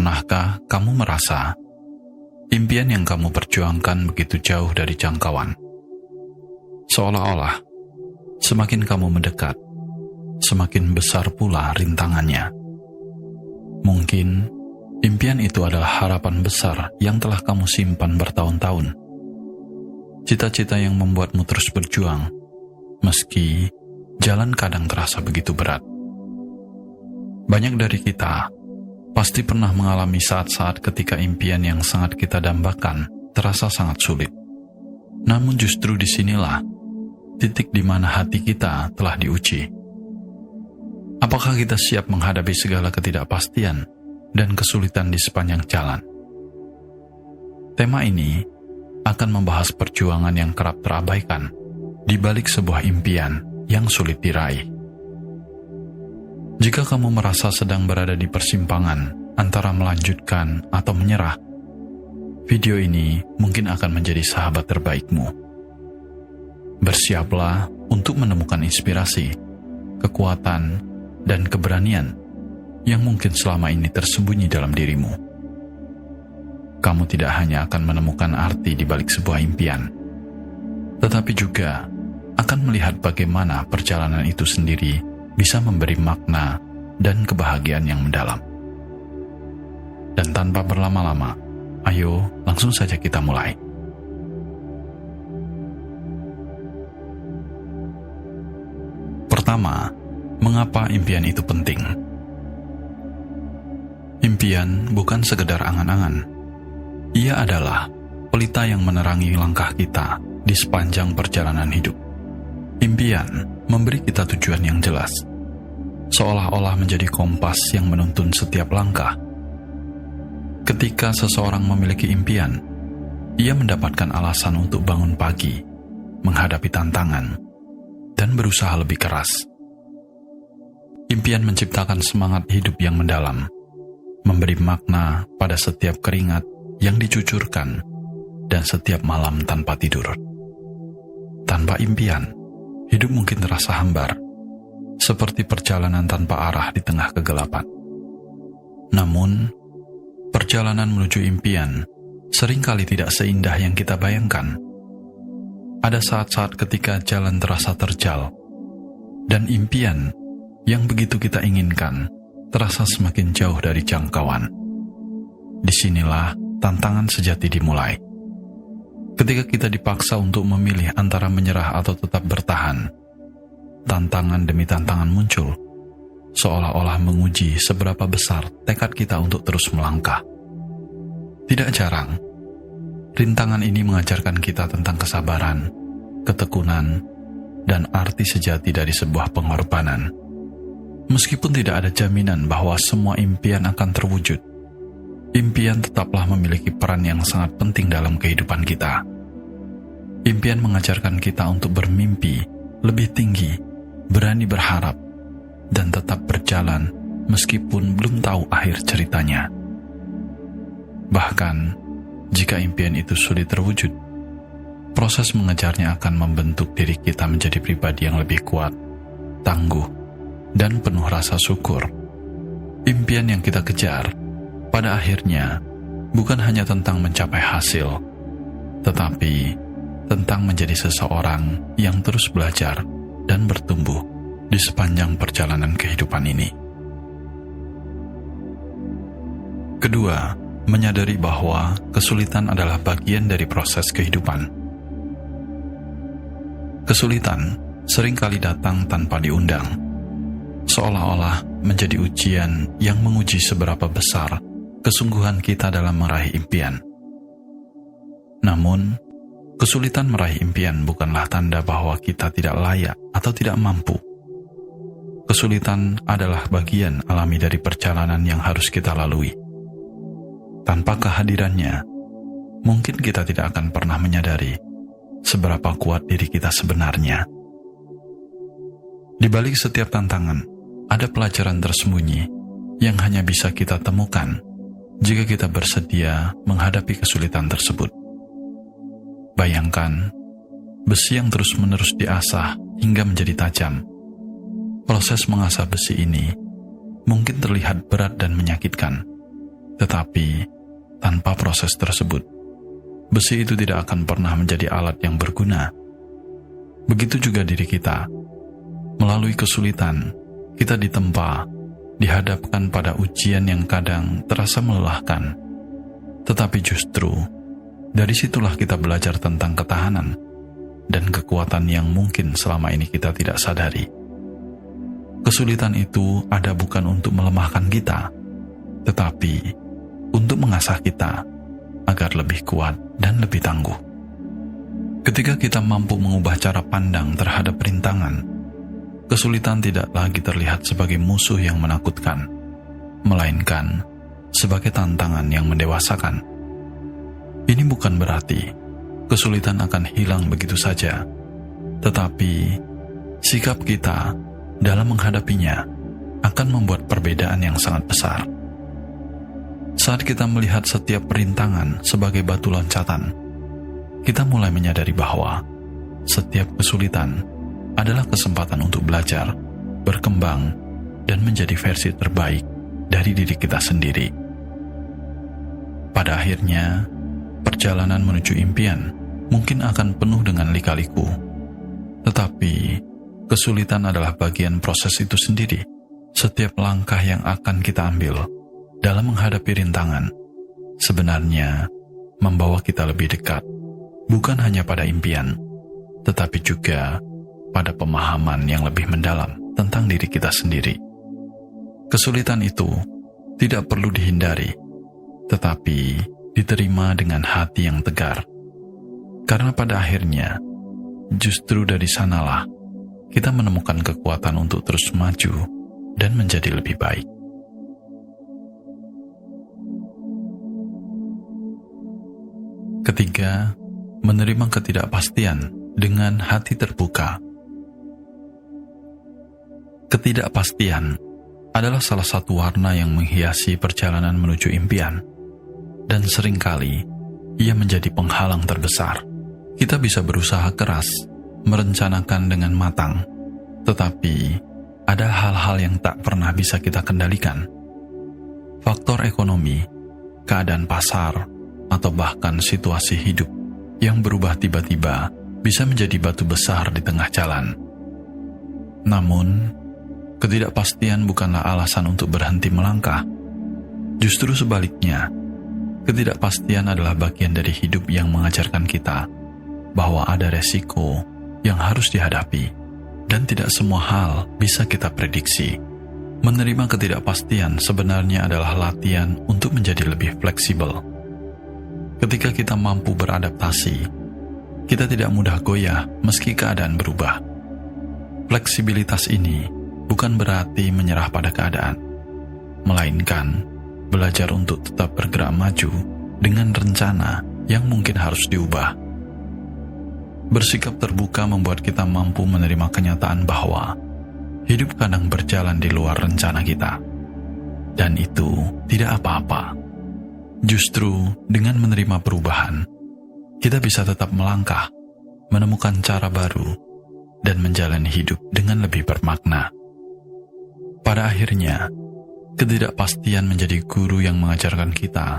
Pernahkah kamu merasa impian yang kamu perjuangkan begitu jauh dari jangkauan? Seolah-olah semakin kamu mendekat, semakin besar pula rintangannya. Mungkin impian itu adalah harapan besar yang telah kamu simpan bertahun-tahun. Cita-cita yang membuatmu terus berjuang, meski jalan kadang terasa begitu berat. Banyak dari kita pasti pernah mengalami saat-saat ketika impian yang sangat kita dambakan terasa sangat sulit. Namun justru disinilah titik di mana hati kita telah diuji. Apakah kita siap menghadapi segala ketidakpastian dan kesulitan di sepanjang jalan? Tema ini akan membahas perjuangan yang kerap terabaikan di balik sebuah impian yang sulit diraih. Jika kamu merasa sedang berada di persimpangan antara melanjutkan atau menyerah, video ini mungkin akan menjadi sahabat terbaikmu. Bersiaplah untuk menemukan inspirasi, kekuatan, dan keberanian yang mungkin selama ini tersembunyi dalam dirimu. Kamu tidak hanya akan menemukan arti di balik sebuah impian, tetapi juga akan melihat bagaimana perjalanan itu sendiri bisa memberi makna dan kebahagiaan yang mendalam. Dan tanpa berlama-lama, ayo langsung saja kita mulai. Pertama, mengapa impian itu penting? Impian bukan sekedar angan-angan. Ia adalah pelita yang menerangi langkah kita di sepanjang perjalanan hidup. Impian memberi kita tujuan yang jelas, seolah-olah menjadi kompas yang menuntun setiap langkah. Ketika seseorang memiliki impian, ia mendapatkan alasan untuk bangun pagi, menghadapi tantangan, dan berusaha lebih keras. Impian menciptakan semangat hidup yang mendalam, memberi makna pada setiap keringat yang dicucurkan dan setiap malam tanpa tidur. Tanpa impian, hidup mungkin terasa hambar, seperti perjalanan tanpa arah di tengah kegelapan. Namun, perjalanan menuju impian seringkali tidak seindah yang kita bayangkan. Ada saat-saat ketika jalan terasa terjal, dan impian yang begitu kita inginkan terasa semakin jauh dari jangkauan. Disinilah tantangan sejati dimulai. Ketika kita dipaksa untuk memilih antara menyerah atau tetap bertahan, tantangan demi tantangan muncul, seolah-olah menguji seberapa besar tekad kita untuk terus melangkah. Tidak jarang, rintangan ini mengajarkan kita tentang kesabaran, ketekunan, dan arti sejati dari sebuah pengorbanan. Meskipun tidak ada jaminan bahwa semua impian akan terwujud, impian tetaplah memiliki peran yang sangat penting dalam kehidupan kita. Impian mengajarkan kita untuk bermimpi lebih tinggi, berani berharap, dan tetap berjalan meskipun belum tahu akhir ceritanya. Bahkan, jika impian itu sulit terwujud, proses mengejarnya akan membentuk diri kita menjadi pribadi yang lebih kuat, tangguh, dan penuh rasa syukur. Impian yang kita kejar pada akhirnya bukan hanya tentang mencapai hasil, tetapi tentang menjadi seseorang yang terus belajar dan bertumbuh di sepanjang perjalanan kehidupan ini. Kedua, menyadari bahwa kesulitan adalah bagian dari proses kehidupan. Kesulitan seringkali datang tanpa diundang, seolah-olah menjadi ujian yang menguji seberapa besar kesungguhan kita dalam meraih impian. Namun, kesulitan meraih impian bukanlah tanda bahwa kita tidak layak atau tidak mampu. Kesulitan adalah bagian alami dari perjalanan yang harus kita lalui. Tanpa kehadirannya, mungkin kita tidak akan pernah menyadari seberapa kuat diri kita sebenarnya. Di balik setiap tantangan, ada pelajaran tersembunyi yang hanya bisa kita temukan jika kita bersedia menghadapi kesulitan tersebut. Bayangkan, besi yang terus-menerus diasah hingga menjadi tajam. Proses mengasah besi ini mungkin terlihat berat dan menyakitkan, Tetapi, tanpa proses tersebut, besi itu tidak akan pernah menjadi alat yang berguna. Begitu juga diri kita. Melalui kesulitan, kita ditempa, dihadapkan pada ujian yang kadang terasa melelahkan. Tetapi justru, dari situlah kita belajar tentang ketahanan dan kekuatan yang mungkin selama ini kita tidak sadari. Kesulitan itu ada bukan untuk melemahkan kita, tetapi untuk mengasah kita agar lebih kuat dan lebih tangguh. Ketika kita mampu mengubah cara pandang terhadap rintangan, kesulitan tidak lagi terlihat sebagai musuh yang menakutkan, melainkan sebagai tantangan yang mendewasakan. Ini bukan berarti kesulitan akan hilang begitu saja, tetapi sikap kita dalam menghadapinya akan membuat perbedaan yang sangat besar. Saat kita melihat setiap rintangan sebagai batu loncatan, kita mulai menyadari bahwa setiap kesulitan adalah kesempatan untuk belajar, berkembang, dan menjadi versi terbaik dari diri kita sendiri. Pada akhirnya, perjalanan menuju impian mungkin akan penuh dengan lika-liku, tetapi kesulitan adalah bagian proses itu sendiri. Setiap langkah yang akan kita ambil dalam menghadapi rintangan sebenarnya membawa kita lebih dekat, bukan hanya pada impian, tetapi juga pada pemahaman yang lebih mendalam tentang diri kita sendiri. Kesulitan itu tidak perlu dihindari, tetapi diterima dengan hati yang tegar. Karena pada akhirnya, justru dari sanalah kita menemukan kekuatan untuk terus maju dan menjadi lebih baik. Ketiga, menerima ketidakpastian dengan hati terbuka. Ketidakpastian adalah salah satu warna yang menghiasi perjalanan menuju impian, dan seringkali ia menjadi penghalang terbesar. Kita bisa berusaha keras, merencanakan dengan matang, tetapi ada hal-hal yang tak pernah bisa kita kendalikan. Faktor ekonomi, keadaan pasar, atau bahkan situasi hidup yang berubah tiba-tiba bisa menjadi batu besar di tengah jalan. Namun, ketidakpastian bukanlah alasan untuk berhenti melangkah. Justru sebaliknya, ketidakpastian adalah bagian dari hidup yang mengajarkan kita bahwa ada resiko yang harus dihadapi, dan tidak semua hal bisa kita prediksi. Menerima ketidakpastian sebenarnya adalah latihan untuk menjadi lebih fleksibel. Ketika kita mampu beradaptasi, kita tidak mudah goyah meski keadaan berubah. Fleksibilitas ini bukan berarti menyerah pada keadaan, melainkan belajar untuk tetap bergerak maju dengan rencana yang mungkin harus diubah. Bersikap terbuka membuat kita mampu menerima kenyataan bahwa hidup kadang berjalan di luar rencana kita, dan itu tidak apa-apa. Justru dengan menerima perubahan, kita bisa tetap melangkah, menemukan cara baru, dan menjalani hidup dengan lebih bermakna. Pada akhirnya, ketidakpastian menjadi guru yang mengajarkan kita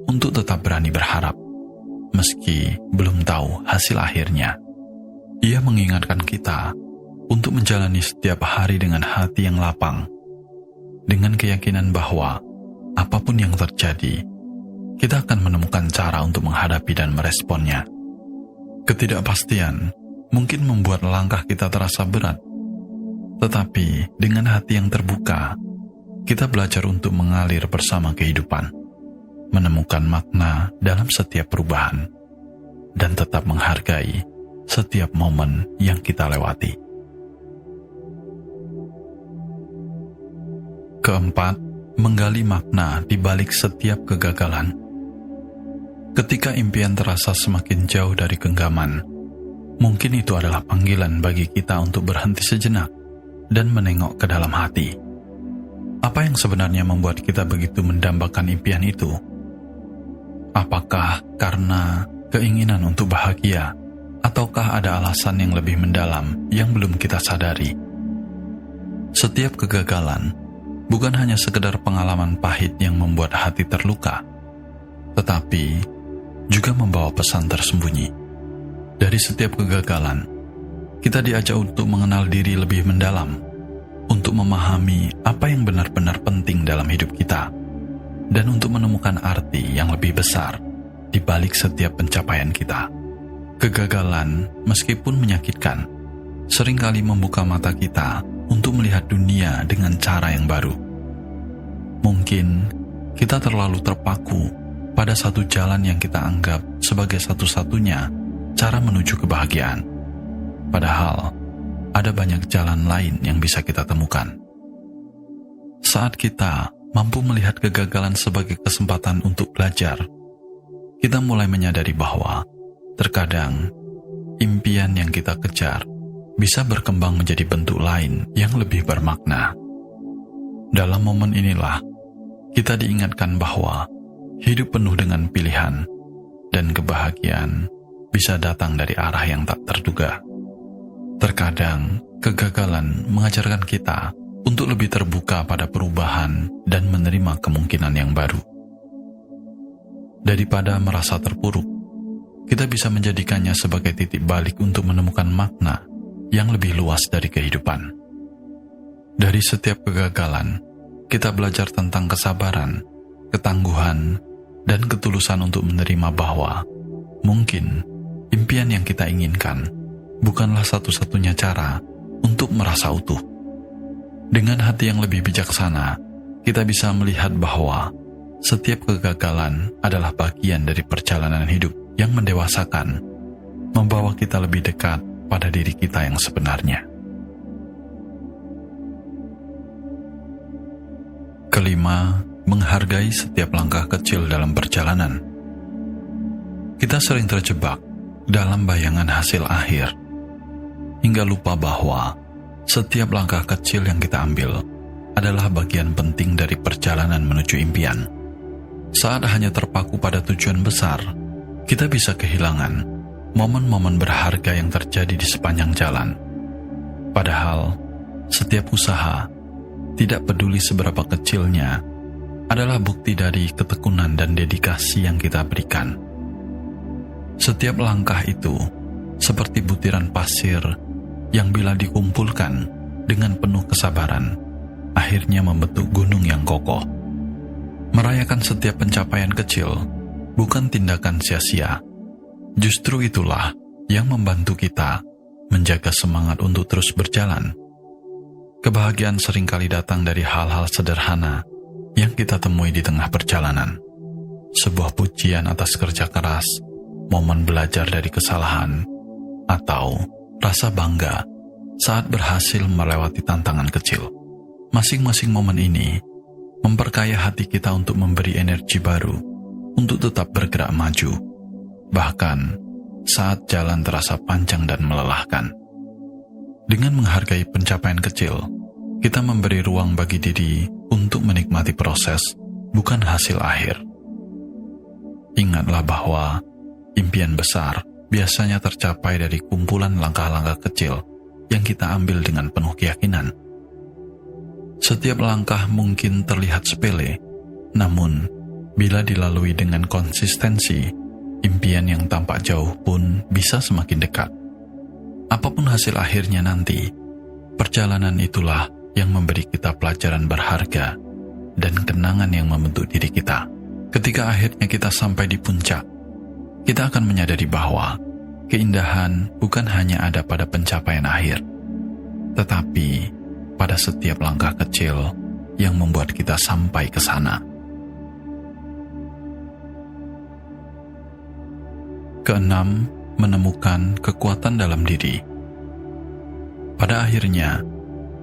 untuk tetap berani berharap, meski belum tahu hasil akhirnya. Ia mengingatkan kita untuk menjalani setiap hari dengan hati yang lapang, dengan keyakinan bahwa apapun yang terjadi, kita akan menemukan cara untuk menghadapi dan meresponnya. Ketidakpastian mungkin membuat langkah kita terasa berat, tetapi dengan hati yang terbuka, kita belajar untuk mengalir bersama kehidupan, menemukan makna dalam setiap perubahan, dan tetap menghargai setiap momen yang kita lewati. Keempat, menggali makna di balik setiap kegagalan. Ketika impian terasa semakin jauh dari genggaman, mungkin itu adalah panggilan bagi kita untuk berhenti sejenak dan menengok ke dalam hati. Apa yang sebenarnya membuat kita begitu mendambakan impian itu? Apakah karena keinginan untuk bahagia, ataukah ada alasan yang lebih mendalam yang belum kita sadari? Setiap kegagalan bukan hanya sekedar pengalaman pahit yang membuat hati terluka, tetapi juga membawa pesan tersembunyi. Dari setiap kegagalan, kita diajak untuk mengenal diri lebih mendalam, untuk memahami apa yang benar-benar penting dalam hidup kita, dan untuk menemukan arti yang lebih besar di balik setiap pencapaian kita. Kegagalan, meskipun menyakitkan, seringkali membuka mata kita untuk melihat dunia dengan cara yang baru. Mungkin kita terlalu terpaku pada satu jalan yang kita anggap sebagai satu-satunya cara menuju kebahagiaan. Padahal, ada banyak jalan lain yang bisa kita temukan. Saat kita mampu melihat kegagalan sebagai kesempatan untuk belajar, kita mulai menyadari bahwa terkadang impian yang kita kejar bisa berkembang menjadi bentuk lain yang lebih bermakna. Dalam momen inilah, kita diingatkan bahwa hidup penuh dengan pilihan dan kebahagiaan bisa datang dari arah yang tak terduga. Terkadang, kegagalan mengajarkan kita untuk lebih terbuka pada perubahan dan menerima kemungkinan yang baru. Daripada merasa terpuruk, kita bisa menjadikannya sebagai titik balik untuk menemukan makna yang lebih luas dari kehidupan. Dari setiap kegagalan, kita belajar tentang kesabaran, ketangguhan, dan ketulusan untuk menerima bahwa mungkin impian yang kita inginkan bukanlah satu-satunya cara untuk merasa utuh. Dengan hati yang lebih bijaksana, kita bisa melihat bahwa setiap kegagalan adalah bagian dari perjalanan hidup yang mendewasakan, membawa kita lebih dekat pada diri kita yang sebenarnya. Kelima, menghargai setiap langkah kecil dalam perjalanan. Kita sering terjebak dalam bayangan hasil akhir, hingga lupa bahwa setiap langkah kecil yang kita ambil adalah bagian penting dari perjalanan menuju impian. Saat hanya terpaku pada tujuan besar, kita bisa kehilangan momen-momen berharga yang terjadi di sepanjang jalan. Padahal, setiap usaha, tidak peduli seberapa kecilnya, adalah bukti dari ketekunan dan dedikasi yang kita berikan. Setiap langkah itu seperti butiran pasir yang bila dikumpulkan dengan penuh kesabaran, akhirnya membentuk gunung yang kokoh. Merayakan setiap pencapaian kecil bukan tindakan sia-sia. Justru itulah yang membantu kita menjaga semangat untuk terus berjalan. Kebahagiaan seringkali datang dari hal-hal sederhana yang kita temui di tengah perjalanan. Sebuah pujian atas kerja keras, momen belajar dari kesalahan, atau rasa bangga saat berhasil melewati tantangan kecil. Masing-masing momen ini memperkaya hati kita untuk memberi energi baru untuk tetap bergerak maju, bahkan saat jalan terasa panjang dan melelahkan. Dengan menghargai pencapaian kecil, kita memberi ruang bagi diri untuk menikmati proses, bukan hasil akhir. Ingatlah bahwa impian besar biasanya tercapai dari kumpulan langkah-langkah kecil yang kita ambil dengan penuh keyakinan. Setiap langkah mungkin terlihat sepele, namun bila dilalui dengan konsistensi, impian yang tampak jauh pun bisa semakin dekat. Apapun hasil akhirnya nanti, perjalanan itulah yang memberi kita pelajaran berharga dan kenangan yang membentuk diri kita. Ketika akhirnya kita sampai di puncak, kita akan menyadari bahwa keindahan bukan hanya ada pada pencapaian akhir, tetapi pada setiap langkah kecil yang membuat kita sampai ke sana. Keenam, menemukan kekuatan dalam diri. Pada akhirnya,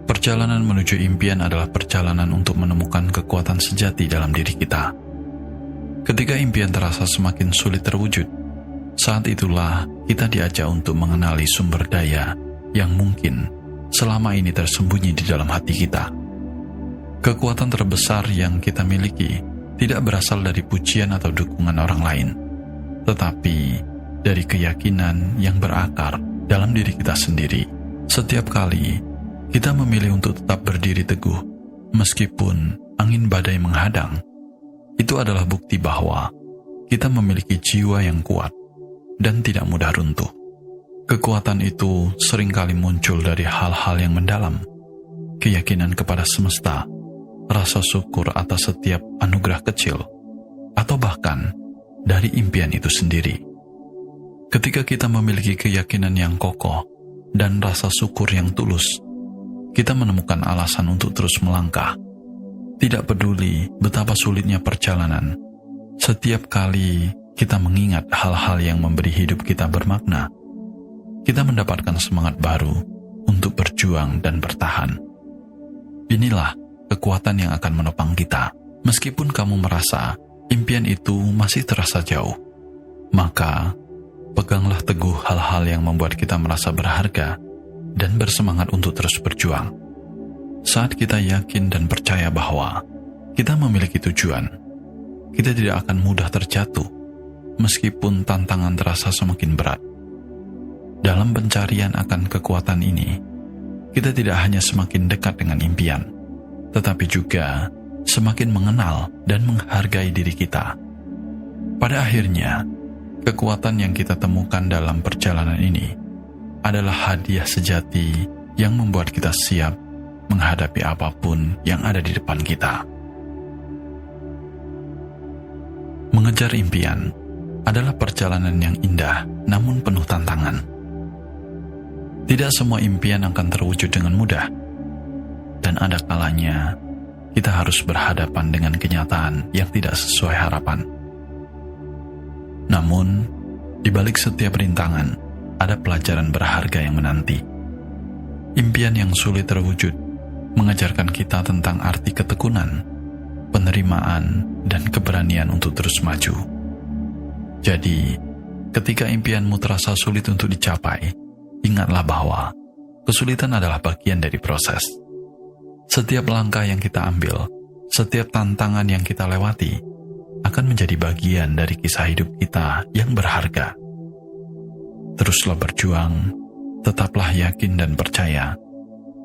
perjalanan menuju impian adalah perjalanan untuk menemukan kekuatan sejati dalam diri kita. Ketika impian terasa semakin sulit terwujud, saat itulah kita diajak untuk mengenali sumber daya yang mungkin selama ini tersembunyi di dalam hati kita. Kekuatan terbesar yang kita miliki tidak berasal dari pujian atau dukungan orang lain, tetapi dari keyakinan yang berakar dalam diri kita sendiri. Setiap kali kita memilih untuk tetap berdiri teguh, Meskipun angin badai menghadang, itu adalah bukti bahwa kita memiliki jiwa yang kuat dan tidak mudah runtuh. Kekuatan itu seringkali muncul dari hal-hal yang mendalam, keyakinan kepada semesta, rasa syukur atas setiap anugerah kecil, atau bahkan dari impian itu sendiri. Ketika kita memiliki keyakinan yang kokoh dan rasa syukur yang tulus, kita menemukan alasan untuk terus melangkah. Tidak peduli betapa sulitnya perjalanan, setiap kali kita mengingat hal-hal yang memberi hidup kita bermakna, kita mendapatkan semangat baru untuk berjuang dan bertahan. Inilah kekuatan yang akan menopang kita. Meskipun kamu merasa impian itu masih terasa jauh, maka peganglah teguh hal-hal yang membuat kita merasa berharga dan bersemangat untuk terus berjuang. Saat kita yakin dan percaya bahwa kita memiliki tujuan, kita tidak akan mudah terjatuh, meskipun tantangan terasa semakin berat. Dalam pencarian akan kekuatan ini, kita tidak hanya semakin dekat dengan impian, tetapi juga semakin mengenal dan menghargai diri kita. Pada akhirnya, kekuatan yang kita temukan dalam perjalanan ini adalah hadiah sejati yang membuat kita siap menghadapi apapun yang ada di depan kita. Mengejar impian adalah perjalanan yang indah namun penuh tantangan. Tidak semua impian akan terwujud dengan mudah, dan ada kalanya kita harus berhadapan dengan kenyataan yang tidak sesuai harapan. Namun, di balik setiap rintangan, ada pelajaran berharga yang menanti. Impian yang sulit terwujud mengajarkan kita tentang arti ketekunan, penerimaan, dan keberanian untuk terus maju. Jadi, ketika impianmu terasa sulit untuk dicapai, ingatlah bahwa kesulitan adalah bagian dari proses. Setiap langkah yang kita ambil, setiap tantangan yang kita lewati, akan menjadi bagian dari kisah hidup kita yang berharga. Teruslah berjuang, tetaplah yakin dan percaya,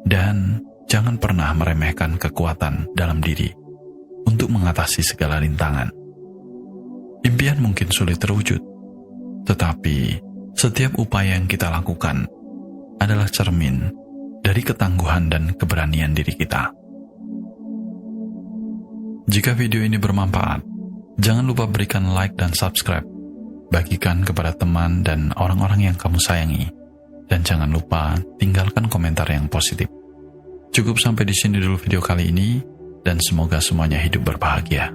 dan jangan pernah meremehkan kekuatan dalam diri untuk mengatasi segala rintangan. Impian mungkin sulit terwujud, tetapi setiap upaya yang kita lakukan adalah cermin dari ketangguhan dan keberanian diri kita. Jika video ini bermanfaat, jangan lupa berikan like dan subscribe. Bagikan kepada teman dan orang-orang yang kamu sayangi. Dan jangan lupa tinggalkan komentar yang positif. Cukup sampai di sini dulu video kali ini, dan semoga semuanya hidup berbahagia.